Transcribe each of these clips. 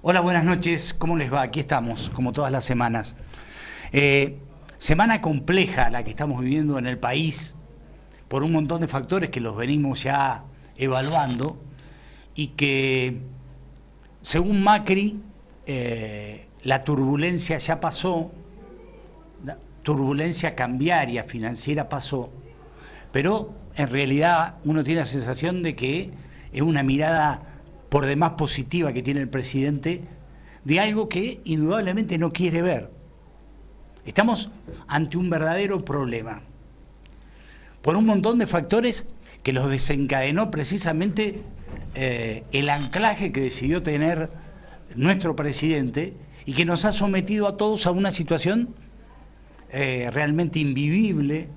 Hola, buenas noches. ¿Cómo les va? Aquí estamos, como todas las semanas. Semana compleja la que estamos viviendo en el país por un montón de factores que los venimos ya evaluando y que, según Macri, la turbulencia ya pasó, la turbulencia cambiaria, financiera pasó, pero en realidad uno tiene la sensación de que es una mirada por demás positiva que tiene el presidente de algo que indudablemente no quiere ver. Estamos ante un verdadero problema por un montón de factores que los desencadenó precisamente el anclaje que decidió tener nuestro presidente y que nos ha sometido a todos a una situación realmente invivible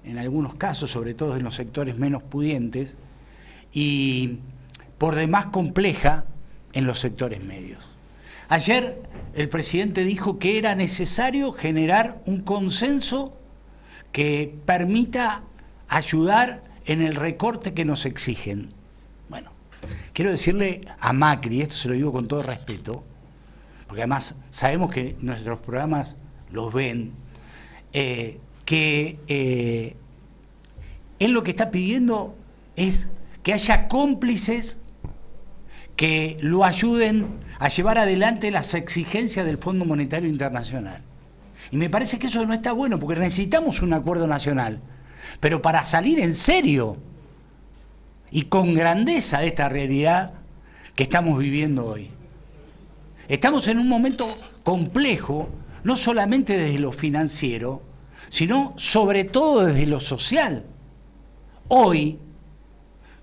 en algunos casos, sobre todo en los sectores menos pudientes, y por demás compleja en los sectores medios. Ayer el presidente dijo que era necesario generar un consenso que permita ayudar en el recorte que nos exigen. Bueno, quiero decirle a Macri, esto se lo digo con todo respeto, porque además sabemos que nuestros programas los ven, que él lo que está pidiendo es que haya cómplices que lo ayuden a llevar adelante las exigencias del Fondo Monetario Internacional. Y me parece que eso no está bueno, porque necesitamos un acuerdo nacional, pero para salir en serio y con grandeza de esta realidad que estamos viviendo hoy. Estamos en un momento complejo, no solamente desde lo financiero, sino sobre todo desde lo social. Hoy,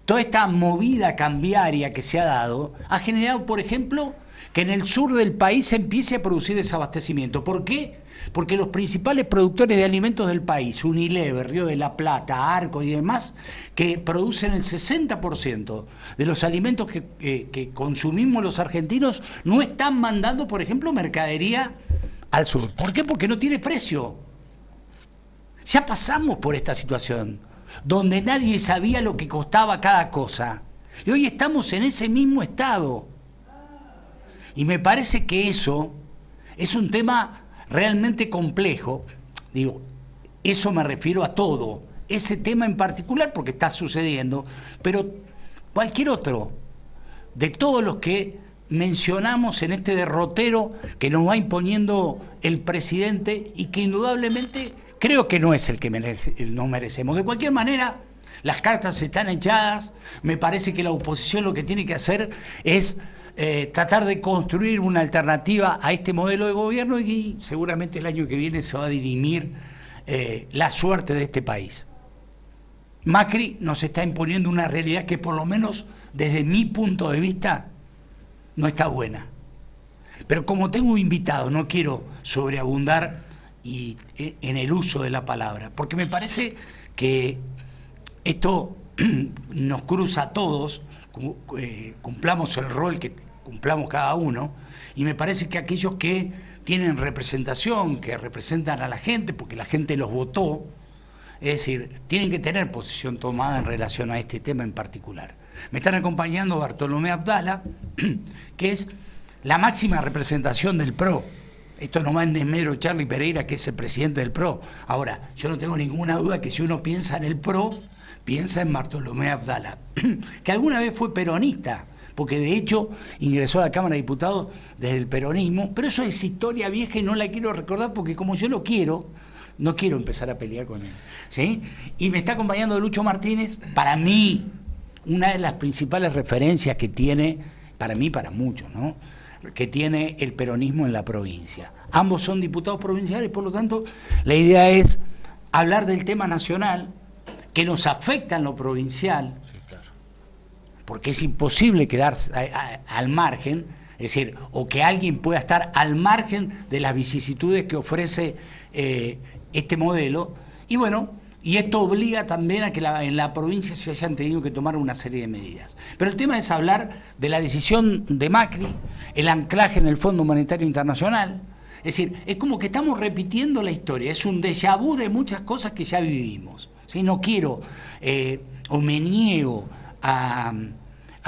toda esta movida cambiaria que se ha dado ha generado, por ejemplo, que en el sur del país se empiece a producir desabastecimiento. ¿Por qué? Porque los principales productores de alimentos del país, Unilever, Río de la Plata, Arco y demás, que producen el 60% de los alimentos que consumimos los argentinos, no están mandando, por ejemplo, mercadería al sur. ¿Por qué? Porque no tiene precio. Ya pasamos por esta situación, donde nadie sabía lo que costaba cada cosa. Y hoy estamos en ese mismo estado. Y me parece que eso es un tema realmente complejo. Digo, eso me refiero a todo. Ese tema en particular porque está sucediendo, pero cualquier otro, de todos los que mencionamos en este derrotero que nos va imponiendo el presidente y que indudablemente creo que no es el que no merecemos. De cualquier manera, las cartas están echadas. Me parece que la oposición lo que tiene que hacer es tratar de construir una alternativa a este modelo de gobierno y seguramente el año que viene se va a dirimir la suerte de este país. Macri nos está imponiendo una realidad que por lo menos desde mi punto de vista no está buena. Pero como tengo invitados, no quiero sobreabundar en el uso de la palabra, porque me parece que esto nos cruza a todos, cumplamos el rol que cumplamos cada uno, y me parece que aquellos que tienen representación, que representan a la gente, porque la gente los votó, es decir, tienen que tener posición tomada en relación a este tema en particular. Me están acompañando Bartolomé Abdala, que es la máxima representación del PRO. Esto no va en desmedro Charlie Pereira, que es el presidente del PRO. Ahora, yo no tengo ninguna duda que si uno piensa en el PRO, piensa en Bartolomé Abdala, que alguna vez fue peronista, porque de hecho ingresó a la Cámara de Diputados desde el peronismo, pero eso es historia vieja y no la quiero recordar porque como yo lo quiero, no quiero empezar a pelear con él, ¿sí? Y me está acompañando Lucho Martínez, para mí, una de las principales referencias que tiene, para mí, para muchos, ¿no?, que tiene el peronismo en la provincia. Ambos son diputados provinciales, por lo tanto, la idea es hablar del tema nacional que nos afecta en lo provincial, porque es imposible quedar al margen, es decir, o que alguien pueda estar al margen de las vicisitudes que ofrece este modelo, y bueno, y esto obliga también a que en la provincia se hayan tenido que tomar una serie de medidas. Pero el tema es hablar de la decisión de Macri, el anclaje en el Fondo Monetario Internacional. Es decir, es como que estamos repitiendo la historia, es un déjà vu de muchas cosas que ya vivimos. ¿Sí? No quiero o me niego a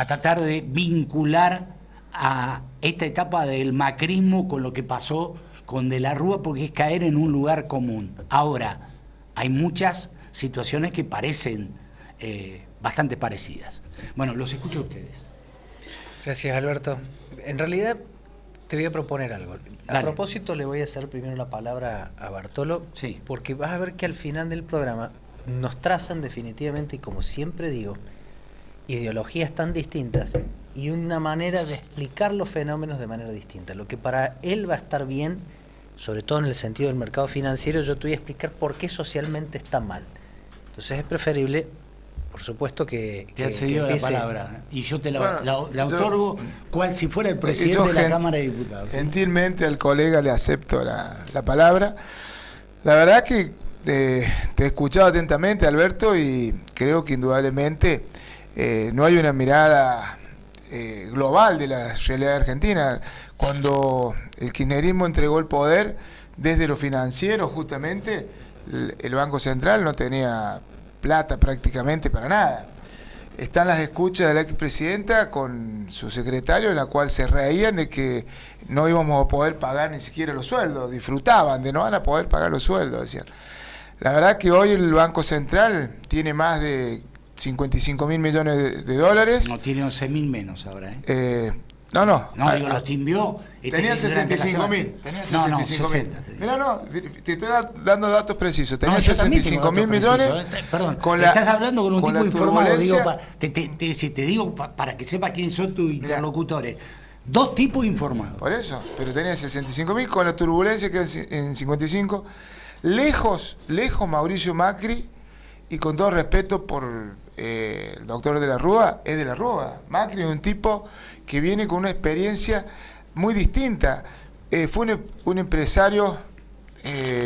tratar de vincular a esta etapa del macrismo con lo que pasó con De la Rúa, porque es caer en un lugar común. Ahora, hay muchas situaciones que parecen bastante parecidas. Bueno, los escucho a ustedes. Gracias, Alberto. En realidad te voy a proponer algo. A Dale. propósito, le voy a hacer primero la palabra a Bartolo, Sí. porque vas a ver que al final del programa nos trazan definitivamente, y como siempre digo, ideologías tan distintas y una manera de explicar los fenómenos de manera distinta. Lo que para él va a estar bien, sobre todo en el sentido del mercado financiero, yo te voy a explicar por qué socialmente está mal. Entonces es preferible, por supuesto, que Te ha cedido la palabra y yo te la, Bueno, la otorgo cual si fuera el presidente yo de la Cámara de Diputados. ¿Sí? Gentilmente al colega le acepto la palabra. La verdad que te he escuchado atentamente, Alberto, y creo que indudablemente no hay una mirada global de la realidad argentina. Cuando el kirchnerismo entregó el poder desde lo financiero, justamente, el Banco Central no tenía plata prácticamente para nada. Están las escuchas de la expresidenta con su secretario, en la cual se reían de que no íbamos a poder pagar ni siquiera los sueldos, disfrutaban de no van a poder pagar los sueldos, decían. La verdad que hoy el Banco Central tiene más de 55.000 millones de dólares. No, tiene 11.000 menos ahora, ¿eh? No, Digo, los timbió. Tenía 65.000. No, 60. Mira, no, te estoy dando datos precisos. Tenía No, yo también tengo 65.000 datos millones. precisos. Perdón, con estás hablando con un tipo informado. Digo, turbulencia. te digo para que sepa quiénes son tus interlocutores. Dos tipos informados. Por eso, pero tenía 65.000 con la turbulencia que en 55. Lejos Mauricio Macri, y con todo respeto por el doctor De la Rúa, es De la Rúa. Macri es un tipo que viene con una experiencia muy distinta. Fue un empresario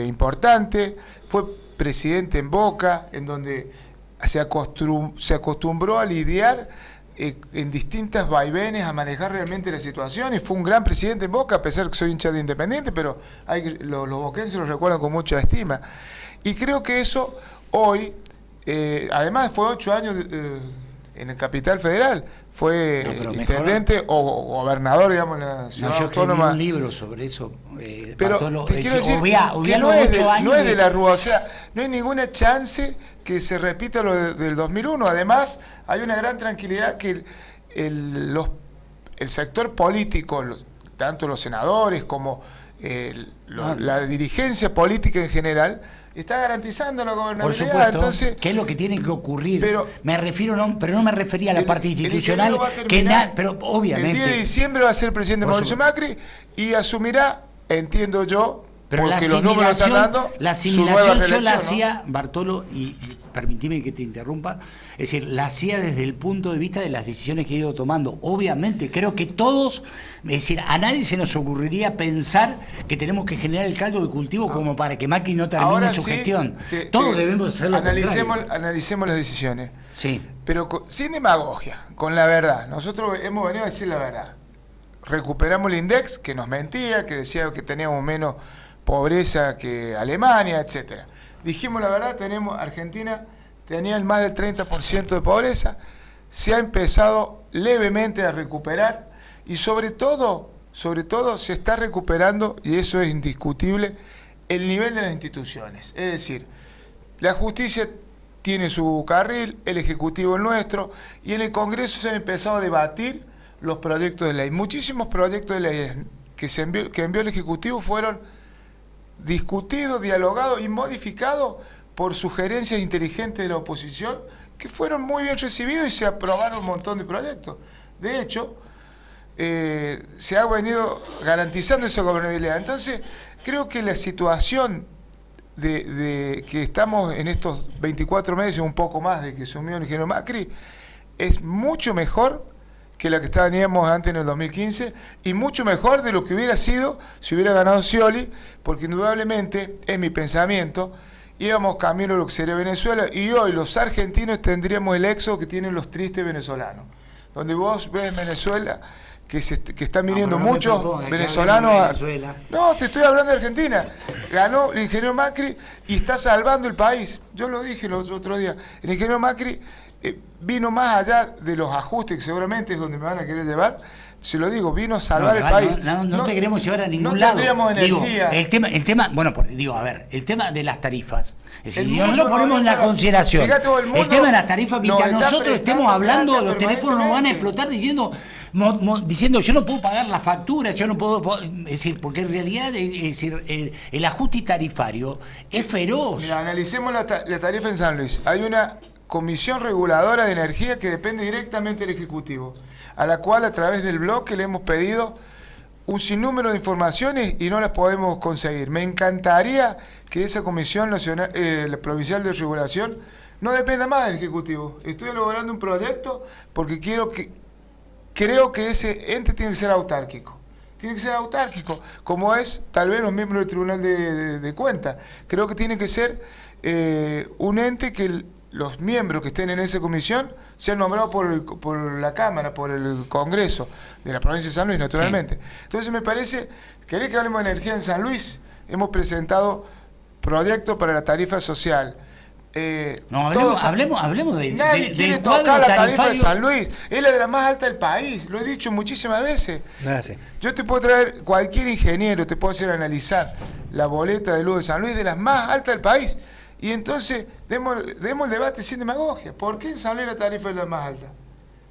importante, fue presidente en Boca, en donde se acostumbró a lidiar en distintas vaivenes, a manejar realmente la situación, y fue un gran presidente en Boca, a pesar que soy hincha de Independiente, pero los boquenses lo recuerdan con mucha estima. Y creo que eso hoy, además fue 8 años en el Capital Federal, fue intendente o gobernador, digamos, en la ciudad autónoma. Yo escribí un libro sobre eso. Pero te quiero decir que no es de la Rúa, o sea, no hay ninguna chance que se repita lo del 2001. Además, hay una gran tranquilidad que el sector político, tanto los senadores como la dirigencia política en general, está garantizando la gobernabilidad. Por supuesto, entonces, ¿qué es lo que tiene que ocurrir? Pero no me refería a la parte institucional, pero obviamente. El 10 de diciembre va a ser presidente Mauricio Macri y asumirá, entiendo yo, pero porque los números están dando, la asimilación yo la hacía, Bartolo, y permitime que te interrumpa, es decir, la hacía desde el punto de vista de las decisiones que he ido tomando. Obviamente, creo que todos, es decir, a nadie se nos ocurriría pensar que tenemos que generar el caldo de cultivo como para que Macri no termine su gestión. Todos debemos hacerlo. Analicemos las decisiones. Sí. Pero sin demagogia, con la verdad. Nosotros hemos venido a decir la verdad. Recuperamos el INDEX, que nos mentía, que decía que teníamos menos pobreza que Alemania, etcétera. Dijimos la verdad, Argentina tenía el más del 30% de pobreza, se ha empezado levemente a recuperar y sobre todo se está recuperando, y eso es indiscutible, el nivel de las instituciones. Es decir, la justicia tiene su carril, el Ejecutivo el nuestro, y en el Congreso se han empezado a debatir los proyectos de ley. Muchísimos proyectos de ley que envió el Ejecutivo fueron discutido, dialogado y modificado por sugerencias inteligentes de la oposición, que fueron muy bien recibidos y se aprobaron un montón de proyectos. De hecho, se ha venido garantizando esa gobernabilidad. Entonces, creo que la situación de que estamos en estos 24 meses, un poco más de que asumió el ingeniero Macri, es mucho mejor que la que teníamos antes en el 2015, y mucho mejor de lo que hubiera sido si hubiera ganado Scioli, porque indudablemente, es mi pensamiento, íbamos camino a lo que sería Venezuela, y hoy los argentinos tendríamos el éxodo que tienen los tristes venezolanos, donde vos ves Venezuela, que están viniendo muchos venezolanos No, te estoy hablando de Argentina. Ganó el ingeniero Macri y está salvando el país. Yo lo dije los otros días. El ingeniero Macri vino más allá de los ajustes, que seguramente es donde me van a querer llevar, se lo digo, vino a salvar el país. No te queremos llevar a ningún no lado. Tendríamos energía. El tema, bueno, digo, a ver, el tema de las tarifas. Es decir, nosotros ponemos en la consideración. Fíjate, el tema de las tarifas, mientras nosotros estemos hablando, los teléfonos nos van a explotar diciendo yo no puedo pagar la factura, yo no puedo, es decir, porque en realidad el ajuste tarifario es feroz. Mira, analicemos la tarifa en San Luis. Hay una comisión reguladora de energía que depende directamente del Ejecutivo, a la cual a través del bloque le hemos pedido un sinnúmero de informaciones y no las podemos conseguir. Me encantaría que esa comisión nacional, la provincial de regulación no dependa más del Ejecutivo. Estoy elaborando un proyecto porque creo que ese ente tiene que ser autárquico. Tiene que ser autárquico, como es tal vez los miembros del Tribunal de Cuentas. Creo que tiene que ser un ente que los miembros que estén en esa comisión sean nombrados por la Cámara, por el Congreso de la provincia de San Luis, naturalmente. Sí. Entonces me parece, ¿querés que hablemos de energía en San Luis? Hemos presentado proyectos para la tarifa social. Hablemos de nadie quiere tocar la tarifa de San Luis. Es la de la más alta del país, lo he dicho muchísimas veces. Gracias. Yo te puedo traer, cualquier ingeniero te puedo hacer analizar la boleta de luz de San Luis, de las más altas del país. Y entonces demos el debate sin demagogia. ¿Por qué en San Luis la tarifa es la más alta?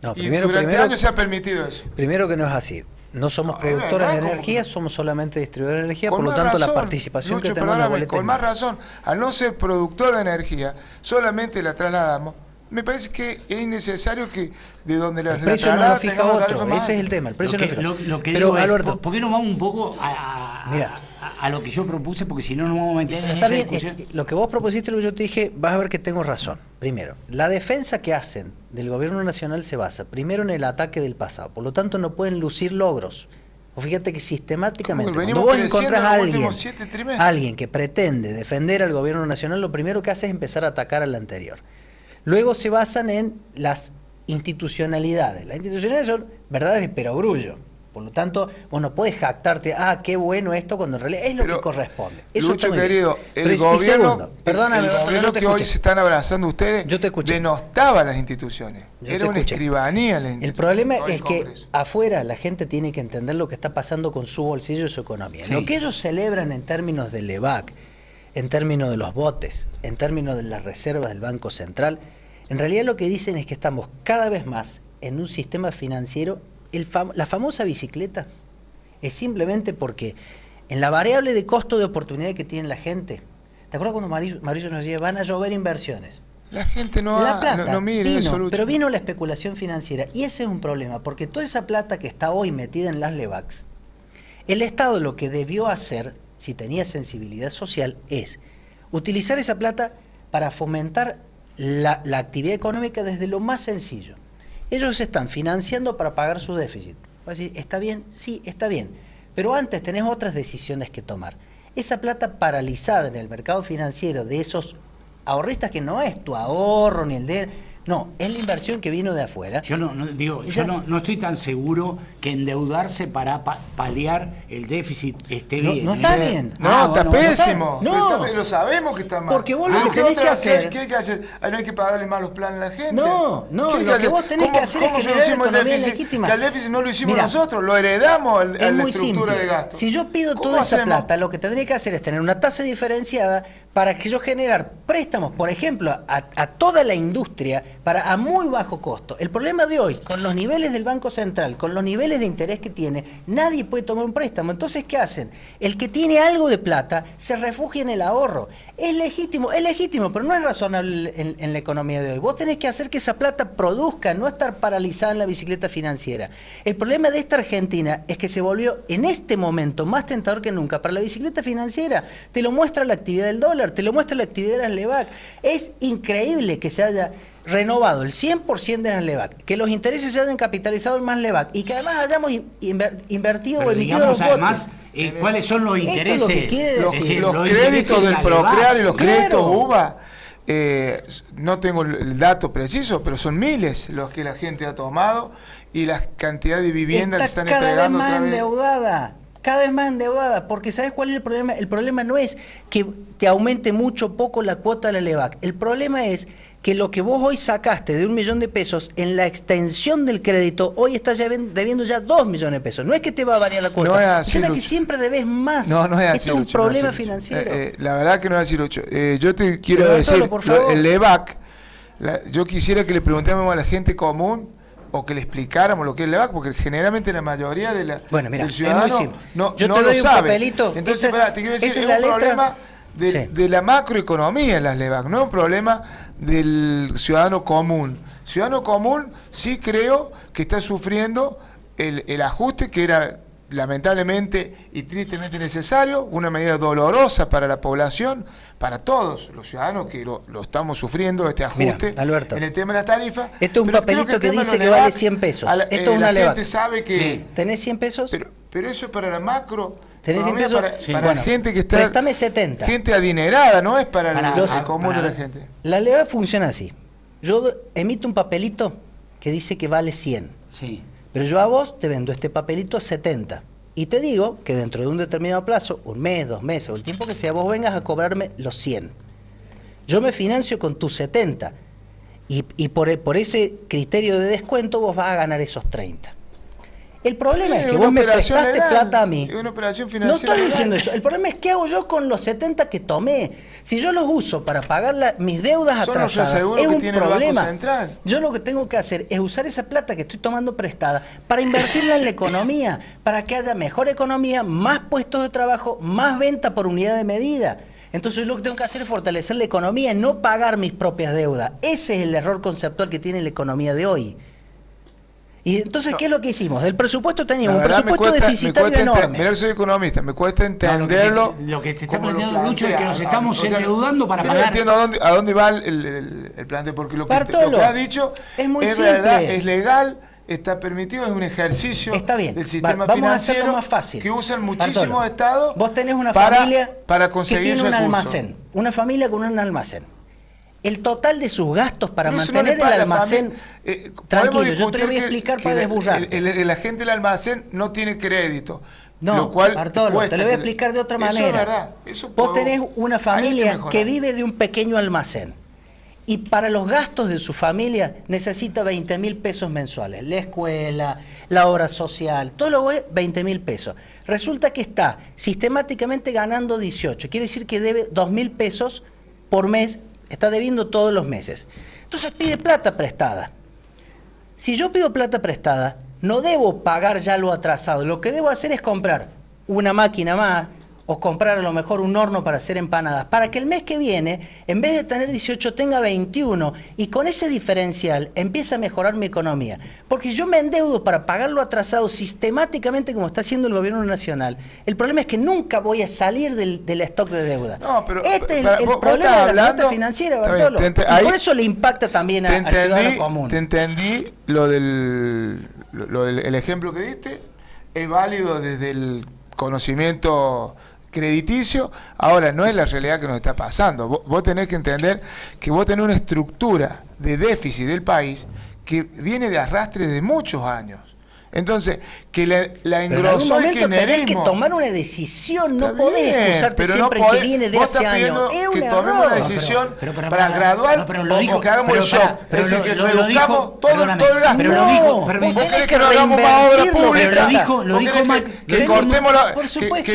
No, y durante años se ha permitido eso. Primero que no es así. No somos productores de energía, somos solamente distribuidores de energía, por lo tanto la participación que tenemos en la boleta. Con más razón, al no ser productor de energía, solamente la trasladamos. Me parece que es innecesario que de donde la precio no lo fija otro, ese es el tema, el precio no lo fija. Lo que digo es, ¿por qué no vamos un poco a lo que yo propuse? Porque si no nos vamos a meter en esa discusión. Lo que vos propusiste, lo que yo te dije, vas a ver que tengo razón. Primero, la defensa que hacen del gobierno nacional se basa primero en el ataque del pasado, por lo tanto no pueden lucir logros. O fíjate que sistemáticamente, cuando vos encontrás a alguien que pretende defender al gobierno nacional, lo primero que hace es empezar a atacar al anterior. Luego se basan en las institucionalidades. Las institucionalidades son verdades de perogrullo. Por lo tanto, vos no podés jactarte, qué bueno esto, cuando en realidad es lo que corresponde. Eso Lucho, querido, el gobierno que hoy se están abrazando ustedes denostaba las instituciones. Era una escribanía la institución. El problema es que afuera la gente tiene que entender lo que está pasando con su bolsillo y su economía. Sí. Lo que ellos celebran en términos del EVAC, en términos de los botes, en términos de las reservas del Banco Central, en realidad lo que dicen es que estamos cada vez más en un sistema financiero. La famosa bicicleta es simplemente porque en la variable de costo de oportunidad que tiene la gente, ¿te acuerdas cuando Mauricio nos decía, van a llover inversiones? La gente no mira eso, Lucho. Pero vino la especulación financiera y ese es un problema, porque toda esa plata que está hoy metida en las LEVACs, el Estado lo que debió hacer, si tenía sensibilidad social, es utilizar esa plata para fomentar la actividad económica desde lo más sencillo. Ellos se están financiando para pagar su déficit. Voy a decir, ¿está bien? Sí, está bien. Pero antes tenés otras decisiones que tomar. Esa plata paralizada en el mercado financiero de esos ahorristas, que no es tu ahorro ni el de... No, es la inversión que vino de afuera. Yo no estoy tan seguro que endeudarse para paliar el déficit esté bien. No está bien. Está pésimo. Lo sabemos que está mal. Porque vos lo que tenés que hacer... ¿Qué hay que hacer? No hay que pagarle más los planes a la gente. No, lo que vos tenés que hacer es generar economía legítima. Que al déficit no lo hicimos nosotros, lo heredamos a la estructura de gasto. Si yo pido toda esa plata, lo que tendría que hacer es tener una tasa diferenciada para que yo generar préstamos, por ejemplo, a toda la industria a muy bajo costo. El problema de hoy, con los niveles del Banco Central, con los niveles de interés que tiene, nadie puede tomar un préstamo. Entonces, ¿qué hacen? El que tiene algo de plata se refugia en el ahorro. Es legítimo, pero no es razonable en la economía de hoy. Vos tenés que hacer que esa plata produzca, no estar paralizada en la bicicleta financiera. El problema de esta Argentina es que se volvió en este momento más tentador que nunca para la bicicleta financiera. Te lo muestra la actividad del dólar, te lo muestra la actividad de las LEVAC. Es increíble que se haya renovado el 100% de las LEVAC, que los intereses se hayan capitalizado en más LEVAC y que además hayamos invertido o emitido los además, ¿cuáles son los intereses? Los créditos del Procrear y los créditos UBA, no tengo el dato preciso, pero son miles los que la gente ha tomado y la cantidad de viviendas que están entregando cada vez más endeudada. cada vez más endeudada, porque ¿sabes cuál es el problema? El problema no es que te aumente mucho o poco la cuota de la LEVAC. El problema es que lo que vos hoy sacaste de 1 millón de pesos, en la extensión del crédito, hoy estás ya debiendo ya 2 millones de pesos. No es que te va a variar la cuota, No es así, el tema es que Lucho. siempre debes más. No, no es así, Esto es un Lucho, no es problema así, Lucho. financiero. La verdad que no es así, Lucho. Yo te quiero Pero, decir, Bartolo, por favor. el LEVAC, yo quisiera que le preguntáramos a la gente común o que le explicáramos lo que es el LEVAC, porque generalmente la mayoría de Bueno, mira, del es ciudadano muy simple. no Yo te lo doy un sabe. papelito. Entonces, Esta es- te quiero decir, esta es es la un letra. problema Sí. de la macroeconomía en las LEVAC, no es un problema del ciudadano común. Ciudadano común sí creo que está sufriendo el ajuste que era lamentablemente y tristemente necesario, una medida dolorosa para la población, para todos los ciudadanos que lo estamos sufriendo, este ajuste. Mira, Alberto, en el tema de las tarifas. esto es un Pero papelito creo que el tema de dice los que vale LEVAC, 100 pesos. Esto es una la LEVAC. gente sabe que... Sí. ¿Tenés 100 pesos? Pero eso es para la macro. ¿Tenés 100 pesos? Para, Sí. para Bueno, gente que está... préstame 70. Gente adinerada, no es para, Para el común de la gente. La LEVAC funciona así. Yo emito un papelito que dice que vale 100. Sí. Pero yo a vos te vendo este papelito a 70. Y te digo que dentro de un determinado plazo, 1 mes, 2 meses, o el tiempo que sea, vos vengas a cobrarme los 100. Yo me financio con tus 70. Y por ese criterio de descuento vos vas a ganar esos 30. El problema es que vos me prestaste plata a mí. Es una operación No financiera. estoy legal. diciendo eso. El problema es qué hago yo con los 70 que tomé. Si yo los uso para pagar mis deudas Son los atrasadas, reaseguros es que un tiene el Banco problema. Central. Yo lo que tengo que hacer es usar esa plata que estoy tomando prestada para invertirla en la economía, para que haya mejor economía, más puestos de trabajo, más venta por unidad de medida. Entonces lo que tengo que hacer es fortalecer la economía, no pagar mis propias deudas. Ese es el error conceptual que tiene la economía de hoy. Y entonces, ¿qué es lo que hicimos? Del presupuesto teníamos La un verdad, presupuesto deficitario enorme. Mirá, soy economista, me cuesta No, entenderlo. lo que te está como lo planteando Lucho es que plantea. nos estamos O sea, endeudando para yo no pagar. entiendo a dónde va el planteo, porque lo que Bartolo, ha dicho es muy es simple. verdad, es legal, está permitido, es un ejercicio Está bien. del sistema Vamos a hacerlo financiero más fácil. que usan muchísimos Bartolo, estados vos tenés una para familia conseguir que tiene un recursos. almacén. Una familia con un almacén. El total de sus gastos para Pero eso no mantener le paga el a la almacén... familia. Tranquilo, Podemos yo te lo voy a discutir explicar que para desburrar. la gente del almacén no tiene crédito. No, lo cual Bartolo, cuesta te lo voy a que- explicar de otra Eso manera. es verdad. Eso Vos puedo- tenés una hay familia mejorar. que vive de un pequeño almacén y para los gastos de su familia necesita 20.000 pesos mensuales. La escuela, la obra social, todo lo es 20.000 pesos. Resulta que está sistemáticamente ganando 18. Quiere decir que debe 2.000 pesos por mes, está debiendo todos los meses. Entonces pide plata prestada. Si yo pido plata prestada, no debo pagar ya lo atrasado. Lo que debo hacer es comprar una máquina más o comprar a lo mejor un horno para hacer empanadas, para que el mes que viene, en vez de tener 18, tenga 21 y con ese diferencial empiece a mejorar mi economía. Porque si yo me endeudo para pagar lo atrasado sistemáticamente como está haciendo el gobierno nacional, el problema es que nunca voy a salir del stock de deuda. No, pero este es el vos problema estás de la hablando- plata financiera, Está bien, Bartolo. te Y ahí- por eso le impacta también al ciudadano común. Te entendí lo del el ejemplo que diste, es válido desde el conocimiento crediticio, ahora no es la realidad que nos está pasando. Vos tenés que entender que vos tenés una estructura de déficit del país que viene de arrastre de muchos años. Entonces, que la Pero en algún engrosó el momento tenés que kirchnerismo. tomar una decisión, no Está podés bien, excusarte pero siempre no en que podés. viene de Vos hace estás años. pidiendo Es un que tomemos una error. decisión Pero para gradual no, pero lo dijo, o que hagamos pero el shock. pará, pero es decir, que lo reduzcamos dijo, todo perdóname, el gasto. pero lo dijo, ¿Vos permíteme. querés que no hagamos más obra reinvertirlo, pública? pero lo ¿Vos dijo querés Mac- que cortemos la, Por supuesto.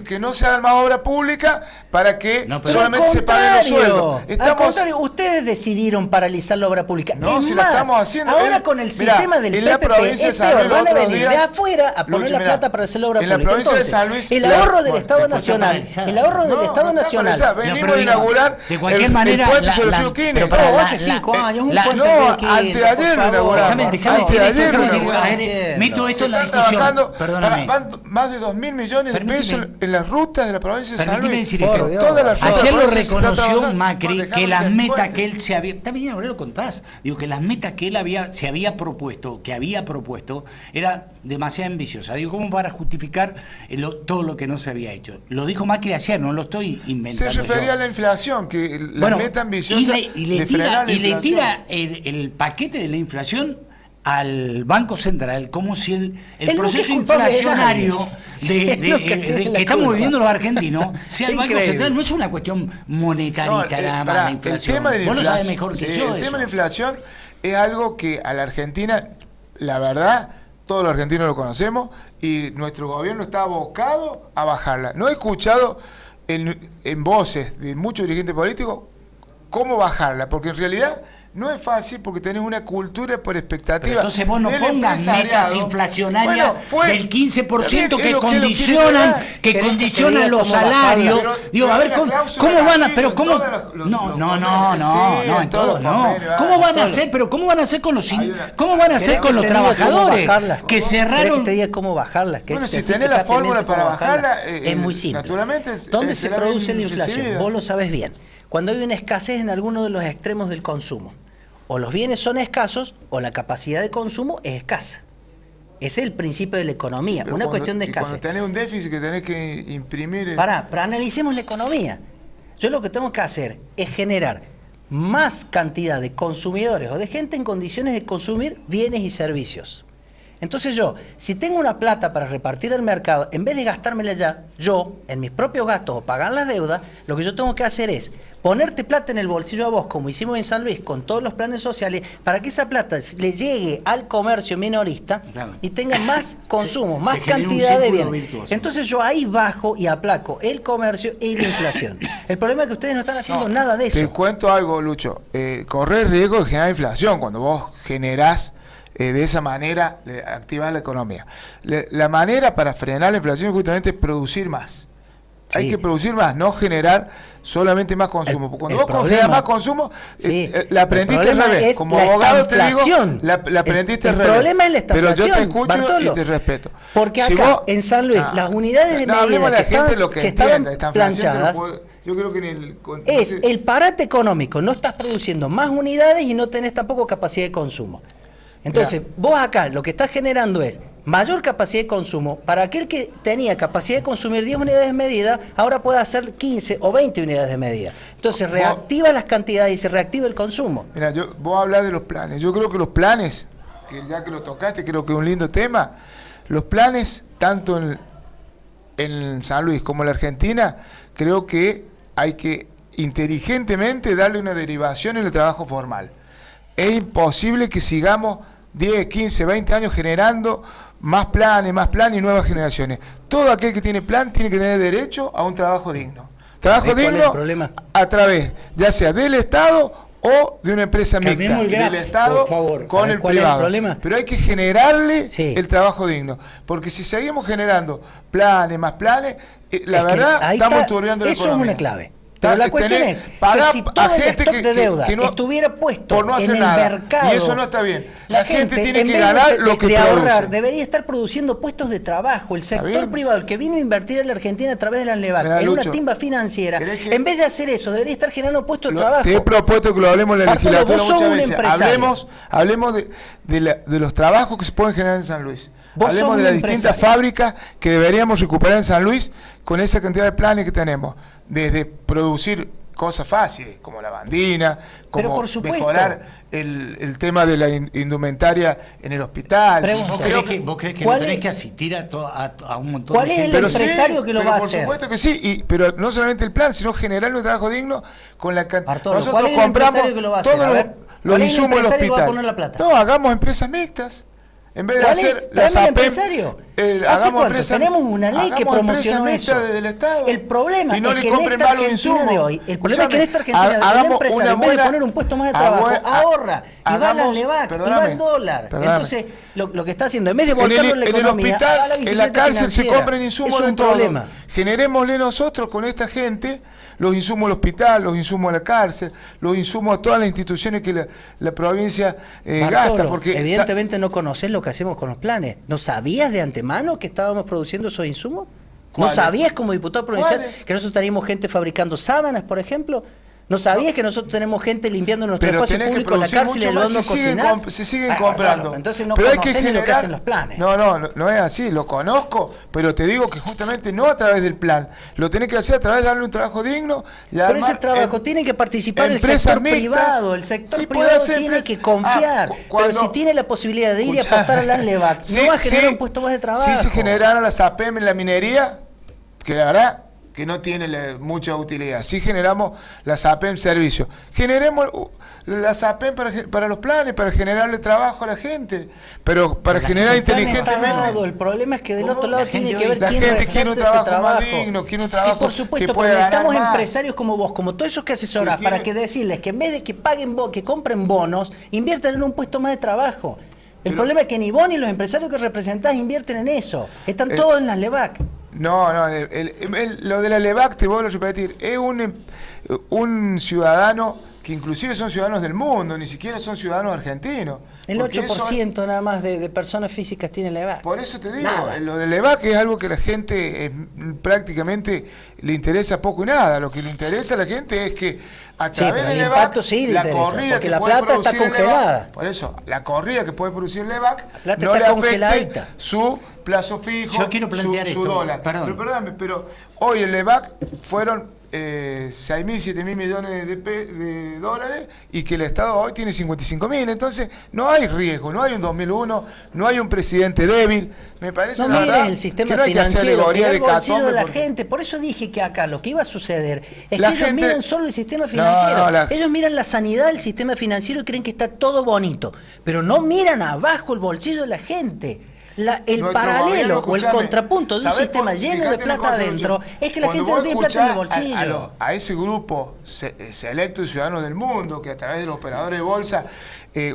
que no se hagan más obra pública para que No, pero- solamente se paguen los sueldos? Al contrario, ustedes decidieron paralizar la obra pública. No, Es si la más, estamos haciendo. Ahora con el Mirá, sistema del en la PPP provincia de es San peor, Luis los van a otros venir de días- afuera a poner Lucho, la mirá, plata para hacer la obra en la pública. provincia de Entonces, San Luis, el ahorro del bueno, Estado después está Nacional, paralizada. el ahorro del No, Estado no está Nacional. paralizada. pero Venimos de digo, inaugurar de cualquier manera, el puente la- sobre la- el Río Quines. pero Pero para hace 5 años, un la- puente no, del Quilmes, anteayer por lo favor. inauguramos. Déjame Antes decir de eso, ayer déjame lo decir, inauguramos. a ver, meto esto en la Están discusión. trabajando, Perdóname. van más de 2.000 millones de Permíteme. pesos en las rutas de la provincia de San Permíteme Luis. decir Por esto. Dios. Todas las rutas de Ayer la lo provincia se está reconoció trabajando. Macri Bueno, que las dejame metas puente. que él se había... Está bien, ahora lo contás. Digo que las metas que él se había propuesto, era demasiado ambiciosa. Digo, ¿cómo para justificar todo lo que no se había hecho? Lo dijo Macri ayer, no lo estoy Se inventando refería yo. a la inflación, que la Bueno, meta ambiciosa y le de frenar la tira inflación. el paquete de la inflación al Banco Central, como si el Él nunca proceso es culpable de inflacionario nadie. que estamos viviendo los argentinos sea el Banco Increíble. Central. No es una cuestión monetarista nada más pará, la inflación. El tema de la Vos lo inflación, sabés mejor que sí, yo el eso. tema de la inflación es algo que a la Argentina, la verdad, todos los argentinos lo conocemos y nuestro gobierno está abocado a bajarla. No he escuchado en voces de muchos dirigentes políticos cómo bajarla, porque en realidad no es fácil porque tenés una cultura por expectativa. Pero entonces vos no del pongas metas empresariado. inflacionarias del 15% también es que lo condicionan, que que ¿Querés condicionan que te los diga cómo salarios. bajarla? Digo, a ver, Pero ¿cómo, la cláusula cómo van a, gatito pero en cómo, todos los no, convenios, sí, en en todos todos los no. convenios, ¿Cómo van a todos. hacer? Pero ¿cómo van a hacer con los, Hay una- cómo van a hacer ¿Querés con que los te diga cómo trabajadores bajarla? que ¿Querés cerraron? que te diga cómo bajarla? ¿Querés Bueno, que si te explique tenés la fórmula rápidamente cómo para bajarla, es muy simple. naturalmente ¿Dónde se será produce bien la inflación? recibida. Vos lo sabés bien. Cuando hay una escasez en alguno de los extremos del consumo. O los bienes son escasos o la capacidad de consumo es escasa. Ese es el principio de la economía, Pero una cuando- cuestión de y cuando escasez. tenés un déficit que tenés que imprimir... Pero analicemos la economía. Yo lo que tengo que hacer es generar más cantidad de consumidores o de gente en condiciones de consumir bienes y servicios. Entonces yo, si tengo una plata para repartir al mercado, en vez de gastármela ya, yo, en mis propios gastos o pagar las deudas, lo que yo tengo que hacer es ponerte plata en el bolsillo a vos, como hicimos en San Luis con todos los planes sociales, para que esa plata le llegue al comercio minorista Claro. y tenga más consumo, más se genera un cantidad de círculo bienes. virtuoso. Entonces yo ahí bajo y aplaco el comercio y la inflación. El problema es que ustedes no están haciendo nada de Te eso. cuento algo, Lucho. Correr riesgo de generar inflación cuando vos generás de esa manera de activar la economía. La manera para frenar la inflación justamente es producir más. Hay Sí. que producir más, no generar solamente más consumo. Porque cuando el vos problema- generas más consumo, Sí, la aprendiste el al problema revés. es Como la abogado te digo, estanflación. la aprendiste El al revés. problema es la Pero yo te estanflación, escucho Bartolo. y te respeto. Porque Si acá, vos- en San Luis, las unidades de no, hablemos medida a la que gente estaban- lo que que estaban entienda. Esta inflación te lo planchadas, puedo- yo creo que en el... es no sé- el parate económico. No estás produciendo más unidades y no tenés tampoco capacidad de consumo. Entonces, vos acá lo que estás generando es mayor capacidad de consumo. Para aquel que tenía capacidad de consumir 10 unidades de medida, ahora puede hacer 15 o 20 unidades de medida. Entonces, reactiva las cantidades y se reactiva el consumo. Mira, vos hablas de los planes. Yo creo que los planes, que ya que lo tocaste, creo que es un lindo tema. Los planes, tanto en San Luis como en la Argentina, creo que hay que inteligentemente darle una derivación en el trabajo formal. Es imposible que sigamos 10, 15, 20 años generando más planes y nuevas generaciones. Todo aquel que tiene plan tiene que tener derecho a un trabajo digno. Trabajo ¿Sabés cuál es el digno problema? a través, ya sea del Estado o de una empresa mixta, Cambiemos el grafo, del Estado por favor. con ¿Sabés el cuál es el privado. problema? Pero hay que generarle Sí. el trabajo digno. Porque si seguimos generando planes, más planes, la Es que verdad ahí estamos está, enturbiando la eso es economía. una clave. Pero la cuestión Tenés- es que pagá si a todo el gente stock de deuda no- estuviera puesto por no hacer en el nada. mercado, Y eso no está bien. la La gente tiene en que vez ganar de, lo que de produce. ahorrar, debería estar produciendo puestos de trabajo. El sector bien. privado, el que vino a invertir en la Argentina a través de la LEVAC, Mirá, en una Lucho, timba financiera, ¿querés que- en vez de hacer eso, debería estar generando puestos de trabajo. Te he propuesto que lo hablemos en la Bartolo, legislatura vos sos muchas un veces. empresario. Hablemos de los trabajos que se pueden generar en San Luis. Vos sos Hablemos de un las distintas empresario. fábricas que deberíamos recuperar en San Luis con esa cantidad de planes que tenemos. Desde producir cosas fáciles, como la bandina, Pero como por supuesto. mejorar el tema de la indumentaria en el hospital. Pregunto. ¿Vos Creo creés vos creés que ¿cuál no tenés es- que asistir a un montón ¿Cuál de es el gente? Pero empresario que lo pero va a por hacer? supuesto que sí, pero no solamente el plan, sino generar un trabajo digno con la cantidad. Bartolo, Nosotros ¿cuál es el compramos empresario que lo va a hacer? todos A ver, los ¿cuál es el insumos del empresario que va a hospital. poner la plata? No, hagamos empresas mixtas. En vez de ¿Cuál hacer es? Tráeme el APEM, empresario. ¿Hace hagamos cuánto? empresas. Tenemos una ley que hagamos promocionó empresas mixtas eso. desde el Estado. El problema y no es le que en compren esta malos Argentina insumos. de hoy, el problema es que en esta Escuchame, Argentina el hagamos empresario, una en vez de buena- poner un puesto más de trabajo, ahorra y va a la hagamos- LEVAC, y va al perdóname, dólar. perdóname. Entonces, lo que está haciendo, en vez de En volcarlo el, en la en el economía, hospital, haga la en la bicicleta cárcel se financiera. compran insumos Es de un todo. problema. Generémosle nosotros con esta gente los insumos del hospital, los insumos de la cárcel, los insumos a todas las instituciones que la provincia Bartolo, gasta. Porque evidentemente no conoces lo que hacemos con los planes. ¿No sabías de antemano que estábamos produciendo esos insumos? ¿No ¿Cuáles? sabías como diputado provincial ¿Cuáles? que nosotros teníamos gente fabricando sábanas, por ejemplo? ¿No sabías que nosotros tenemos gente limpiando nuestro pero espacio tenés que público en la producir cárcel y mucho más ayudando a cocinar? se siguen Ah, comprando. claro, entonces no pero hay que conocés ni generar, lo que hacen los planes. No es así, lo conozco, pero te digo que justamente no a través del plan, lo tenés que hacer a través de darle un trabajo digno. Y Por ese trabajo tiene que participar el sector privado, el sector privado tiene que confiar, pero si tiene la posibilidad de ir y apostar a las LEVAC, no va a generar un puesto más de trabajo. Si se generaron las APM en la minería, que la verdad que no tiene mucha utilidad. Si generamos las APM servicios, generemos las APM para los planes, para generarle trabajo a la gente, pero para generar inteligentemente. El problema es que del otro lado tiene que ver la quién gente quiere un resalta ese trabajo más digno, quiere un trabajo y por supuesto, que pueda necesitamos ganar más. empresarios como vos, como todos esos que asesorás, para que decirles que en vez de que paguen que compren bonos, inviertan en un puesto más de trabajo. El problema es que ni vos ni los empresarios que representás invierten en eso. Están todos en las LEVAC. No, lo de la LEVAC, te vuelvo a repetir, es un ciudadano que inclusive son ciudadanos del mundo, ni siquiera son ciudadanos argentinos. El 8% nada más de personas físicas tiene LEVAC. Por eso te digo, lo de LEVAC es algo que a la gente prácticamente le interesa poco y nada. Lo que le interesa a la gente es que a través de LEVAC, la corrida que la puede plata está producir congelada. LEVAC, por eso, la corrida que puede producir LEVAC no le afecte su plazo fijo, yo quiero plantear su dólar. Pero perdóname, pero hoy el LEVAC fueron 6.000, 7.000 millones de dólares y que el Estado hoy tiene 55.000. Entonces no hay riesgo, no hay un 2001, no hay un presidente débil. Me parece la verdad el sistema que no hay que hacer alegoría de bolsillo de la porque... gente. Por eso dije que acá lo que iba a suceder es la que ellos miran solo el sistema financiero. Ellos miran la sanidad del sistema financiero y creen que está todo bonito, pero no miran abajo el bolsillo de la gente. El paralelo o el contrapunto de un sistema lleno de plata adentro es que la gente no tiene plata en el bolsillo. A ese grupo selecto de ciudadanos del mundo que a través de los operadores de bolsa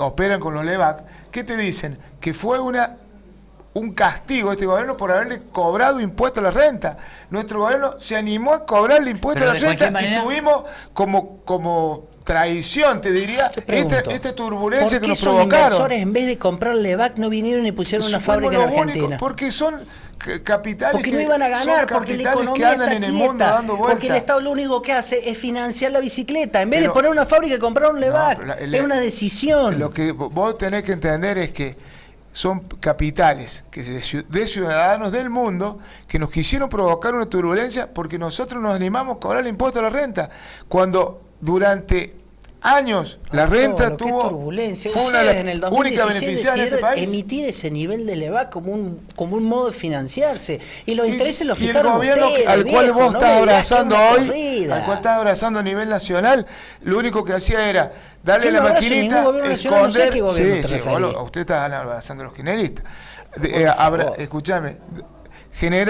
operan con los LEVAC, ¿qué te dicen? Que fue un castigo a este gobierno por haberle cobrado impuesto a la renta. Nuestro gobierno se animó a cobrarle impuesto a la renta y tuvimos como traición, te diría, esta turbulencia que nos provocaron. Los inversores, en vez de comprar LEVAC, no vinieron y pusieron una fábrica en Argentina? Porque son capitales porque no iban a ganar, porque la economía está en el mundo dando vueltas. Porque el Estado lo único que hace es financiar la bicicleta. En vez de poner una fábrica y comprar un LEVAC, es una decisión. Lo que vos tenés que entender es que son capitales de ciudadanos del mundo que nos quisieron provocar una turbulencia porque nosotros nos animamos a cobrar el impuesto a la renta. Cuando durante años la renta tuvo turbulencia. Fue una en el 2016 única beneficiaria de este país. Emitir ese nivel de LEVAC como un modo de financiarse y los intereses los fijaron y el gobierno ustedes, al cual vos estás abrazando hoy, al cual estás abrazando a nivel nacional, lo único que hacía era darle la maquinita, esconder. Usted está abrazando a los kirchneristas. Escúchame.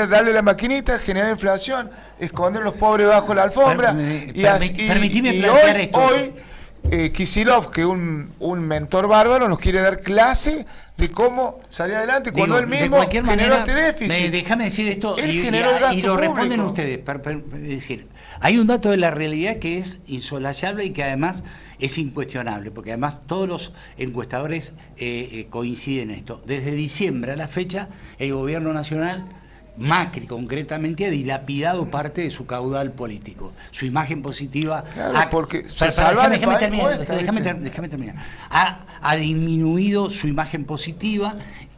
Darle la maquinita, generar inflación, esconder a los pobres bajo la alfombra. Permitime plantear esto. Hoy Kicillof, que es un mentor bárbaro, nos quiere dar clase de cómo salir adelante cuando él mismo generó este déficit. Déjame decir esto y lo responden ustedes. Es decir, hay un dato de la realidad que es insolayable y que además es incuestionable, porque además todos los encuestadores coinciden en esto. Desde diciembre a la fecha, el gobierno nacional, Macri concretamente, ha dilapidado parte de su caudal político, su imagen positiva. Claro, porque déjame terminar. Ha disminuido su imagen positiva.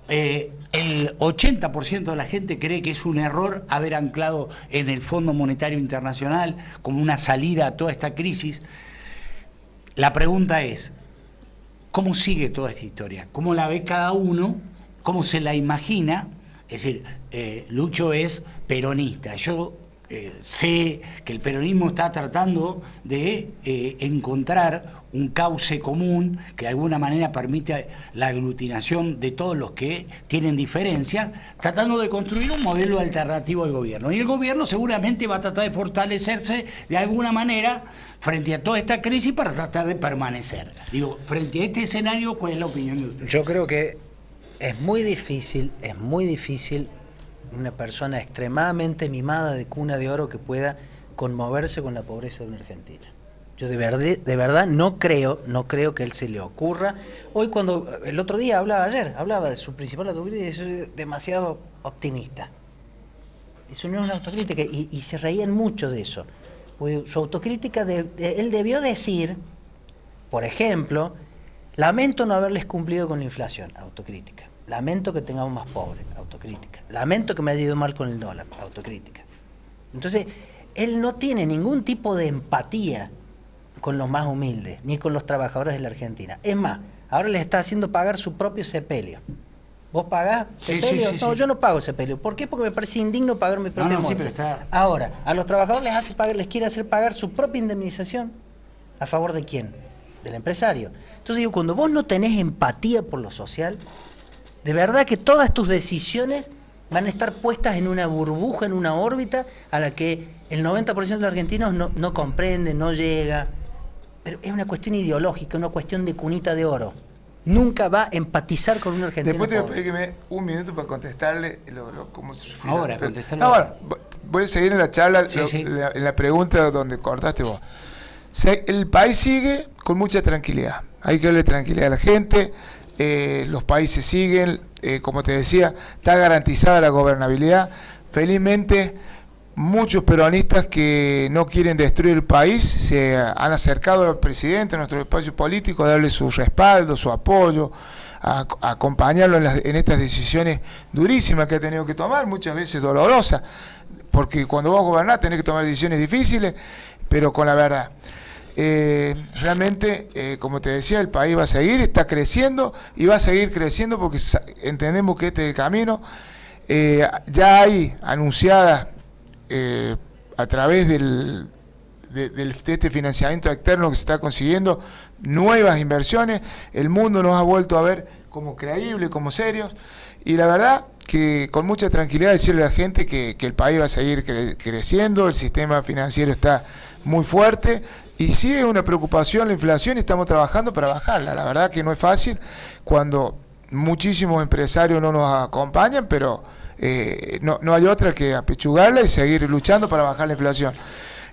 El 80% de la gente cree que es un error haber anclado en el Fondo Monetario Internacional como una salida a toda esta crisis. La pregunta es, ¿cómo sigue toda esta historia? ¿Cómo la ve cada uno? ¿Cómo se la imagina? Es decir, Lucho es peronista. Yo sé que el peronismo está tratando de encontrar un cauce común que de alguna manera permite la aglutinación de todos los que tienen diferencias, tratando de construir un modelo alternativo al gobierno. Y el gobierno seguramente va a tratar de fortalecerse de alguna manera frente a toda esta crisis para tratar de permanecer. Digo, frente a este escenario, ¿cuál es la opinión de usted? Yo creo que es muy difícil una persona extremadamente mimada de cuna de oro que pueda conmoverse con la pobreza de una Argentina. Yo de verdad no creo que él se le ocurra. Hoy cuando, el otro día hablaba de su principal autocrítica y eso es demasiado optimista. Eso no es una autocrítica y se reían mucho de eso. Su autocrítica, él debió decir, por ejemplo, lamento no haberles cumplido con la inflación, autocrítica. Lamento que tengamos más pobres, autocrítica. Lamento que me haya ido mal con el dólar, autocrítica. Entonces, él no tiene ningún tipo de empatía con los más humildes, ni con los trabajadores de la Argentina. Es más, ahora les está haciendo pagar su propio sepelio. ¿Vos pagás sepelio? Sí, no, yo no pago sepelio. ¿Por qué? Porque me parece indigno pagar mi propia muerte. Sí, pero está... Ahora, a los trabajadores les quiere hacer pagar su propia indemnización. ¿A favor de quién? Del empresario. Entonces digo, cuando vos no tenés empatía por lo social, de verdad que todas tus decisiones van a estar puestas en una burbuja, en una órbita a la que el 90% de los argentinos no comprende, no llega. Pero es una cuestión ideológica, una cuestión de cunita de oro. Nunca va a empatizar con un argentino. Después te voy a pedir que me dé un minuto para contestarle cómo se refiere. Ahora, contestarle. Ahora, voy a seguir en la charla, Sí. en la pregunta donde cortaste vos. El país sigue con mucha tranquilidad. Hay que darle tranquilidad a la gente. Los países siguen. Como te decía, está garantizada la gobernabilidad. Felizmente, muchos peronistas que no quieren destruir el país se han acercado al presidente, a nuestro espacio político, a darle su respaldo, su apoyo, a acompañarlo en estas decisiones durísimas que ha tenido que tomar, muchas veces dolorosas, porque cuando vos gobernás tenés que tomar decisiones difíciles, pero con la verdad. Realmente, como te decía, el país va a seguir, está creciendo y va a seguir creciendo porque entendemos que este es el camino. Ya hay anunciadas a través de este financiamiento externo que se está consiguiendo nuevas inversiones. El mundo nos ha vuelto a ver como creíbles, como serios, y la verdad que con mucha tranquilidad decirle a la gente que el país va a seguir creciendo, el sistema financiero está muy fuerte, y sí es una preocupación la inflación y estamos trabajando para bajarla. La verdad que no es fácil cuando muchísimos empresarios no nos acompañan, pero no hay otra que apechugarla y seguir luchando para bajar la inflación.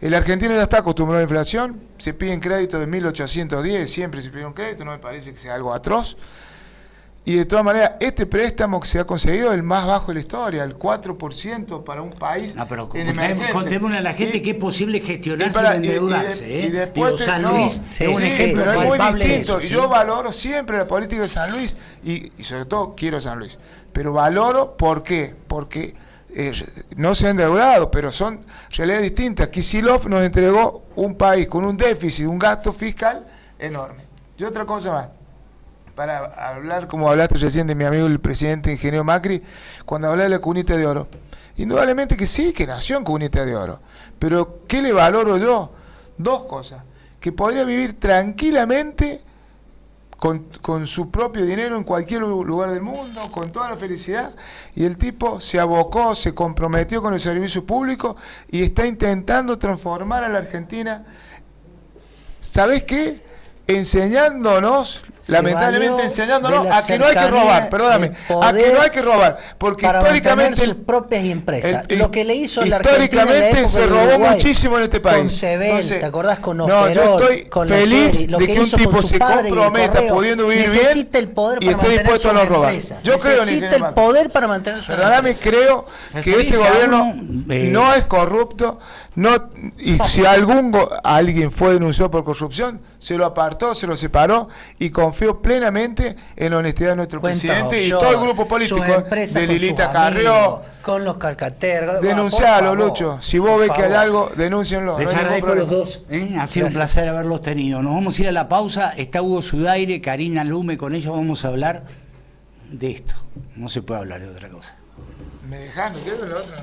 El argentino ya está acostumbrado a la inflación, se piden créditos de 1810, siempre se pide un crédito, no me parece que sea algo atroz. Y de todas maneras, este préstamo que se ha conseguido es el más bajo de la historia, el 4% para un país en emergente. Contémosle a la gente que es posible gestionar sin endeudarse. Y después San Luis es un ejemplo pero es muy palpable de distinto. eso, Y ¿sí? yo valoro siempre la política de San Luis y sobre todo quiero San Luis. Pero valoro, ¿por qué? Porque no se han endeudado, pero son realidades distintas. Kicillof nos entregó un país con un déficit, un gasto fiscal enorme. Y otra cosa más. Para hablar, como hablaste recién de mi amigo el presidente ingeniero Macri, cuando hablaba de la cunita de oro. Indudablemente que sí, que nació en cunita de oro. Pero, ¿qué le valoro yo? Dos cosas. Que podría vivir tranquilamente con su propio dinero en cualquier lugar del mundo, con toda la felicidad. Y el tipo se abocó, se comprometió con el servicio público y está intentando transformar a la Argentina. ¿Sabés qué? Enseñándonos, lamentablemente enseñándonos a que no hay que robar, perdóname, a que no hay que robar, porque para históricamente sus propias empresas, lo que le hizo la históricamente se robó muchísimo en este país. Con Sebel, entonces, ¿te acordás? Con no, Oferol, yo estoy con feliz Lacheri, lo de que un hizo tipo con su se padre y el comprometa correo. pudiendo vivir Necesita bien el poder y para esté dispuesto a no robar. Yo creo en Necesita el poder para mantener su Perdóname, creo que este gobierno no es corrupto, no, y si alguien fue denunciado por corrupción, se lo apartó, se lo separó, y confío plenamente en la honestidad de nuestro presidente y todo el grupo político de Lilita Carrió. Con los Calcaterra. Denuncialo, Lucho. Si vos ves que hay algo, denúncienlo. Les agradezco a los dos. Ha sido un placer haberlos tenido. Nos vamos a ir a la pausa. Está Hugo Sudaire, Karina Lume, con ellos vamos a hablar de esto. No se puede hablar de otra cosa. ¿Me dejás? ¿Me quedo en la otra?